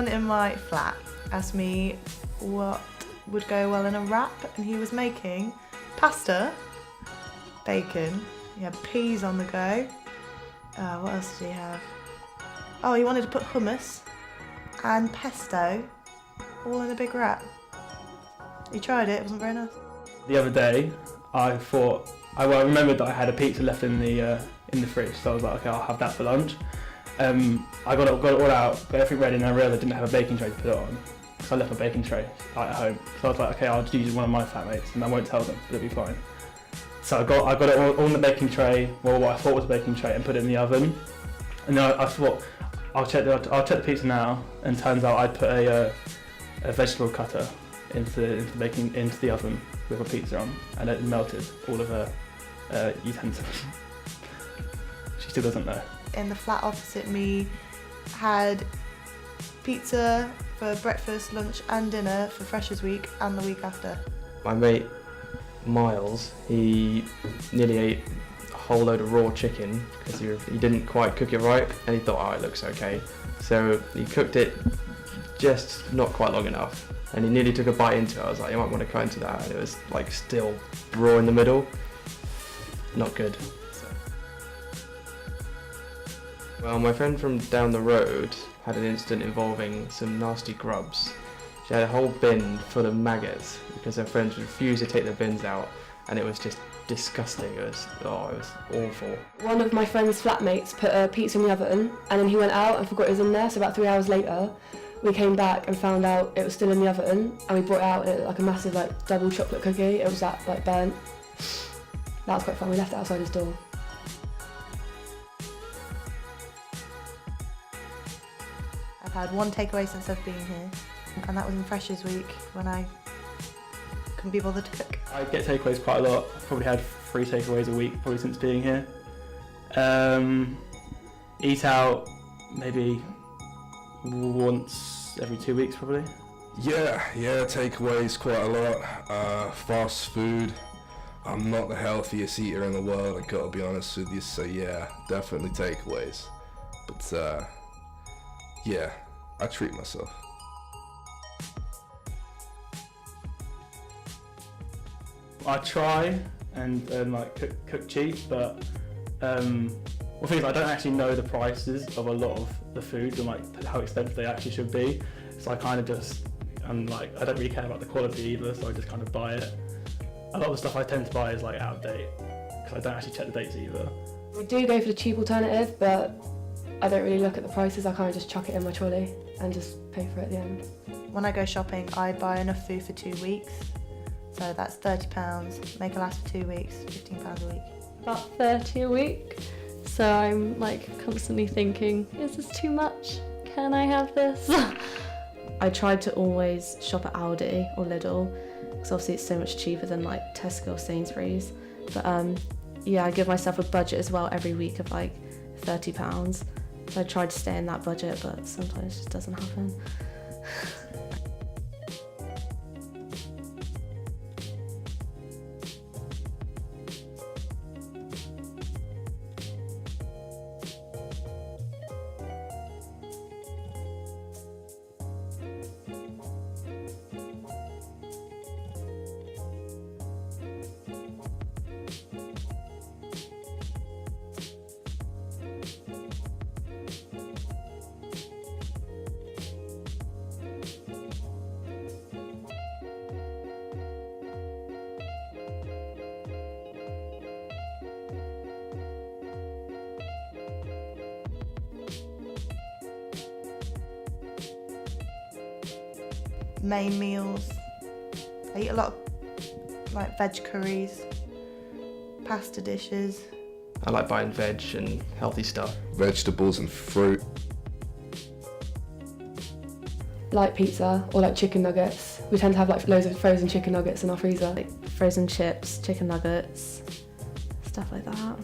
Someone in my flat asked me what would go well in a wrap, and he was making pasta, bacon, he had peas on the go. What else did he have? Oh, he wanted to put hummus and pesto all in a big wrap. He tried it, it wasn't very nice. The other day, I remembered that I had a pizza left in the fridge, so I was like, okay, I'll have that for lunch. I got it all out, got everything ready, and I realised I didn't have a baking tray to put it on. So I left my baking tray at home. So I was like, okay, I'll just use one of my flatmates, and I won't tell them, it'll be fine. So I got it all on the baking tray, well, what I thought was a baking tray, and put it in the oven. And then I thought, I'll check the pizza now, and turns out I'd put a vegetable cutter into the oven with a pizza on, and it melted all of her utensils. She still doesn't know. In the flat opposite me had pizza for breakfast, lunch and dinner for Freshers Week and the week after. My mate Miles, he nearly ate a whole load of raw chicken because he didn't quite cook it right, and he thought, oh, it looks okay. So he cooked it just not quite long enough, and he nearly took a bite into it. I was like, you might want to cut into that, and it was like still raw in the middle. Not good. So. Well, my friend from down the road had an incident involving some nasty grubs. She had a whole bin full of maggots because her friends refused to take the bins out, and it was just disgusting. It was awful. One of my friend's flatmates put a pizza in the oven, and then he went out and forgot it was in there, so about 3 hours later we came back and found out it was still in the oven, and we brought it out and it looked like a massive double chocolate cookie. It was that burnt. That was quite fun. We left it outside his door. I've had one takeaway since I've been here, and that was in Freshers Week when I couldn't be bothered to cook. I get takeaways quite a lot. I've probably had 3 takeaways a week probably since being here. Eat out maybe once every 2 weeks probably. Yeah, takeaways quite a lot. Fast food. I'm not the healthiest eater in the world, I gotta be honest with you, so yeah, definitely takeaways. But yeah, I treat myself. I try and cook cheap, but one thing is I don't actually know the prices of a lot of the foods and how expensive they actually should be. So I kind of just, I don't really care about the quality either, so I just kind of buy it. A lot of the stuff I tend to buy is out of date, because I don't actually check the dates either. We do go for the cheap alternative, but I don't really look at the prices. I kind of just chuck it in my trolley and just pay for it at the end. When I go shopping, I buy enough food for 2 weeks. So that's £30, make it last for 2 weeks, £15 a week. About 30 a week. So I'm constantly thinking, is this too much? Can I have this? I tried to always shop at Aldi or Lidl, because obviously it's so much cheaper than Tesco or Sainsbury's. But yeah, I give myself a budget as well every week of £30. So I try to stay in that budget, but sometimes it just doesn't happen. Main meals, I eat a lot of veg curries, pasta dishes. I like buying veg and healthy stuff. Vegetables and fruit. Like pizza or chicken nuggets. We tend to have loads of frozen chicken nuggets in our freezer. Frozen chips, chicken nuggets, stuff like that.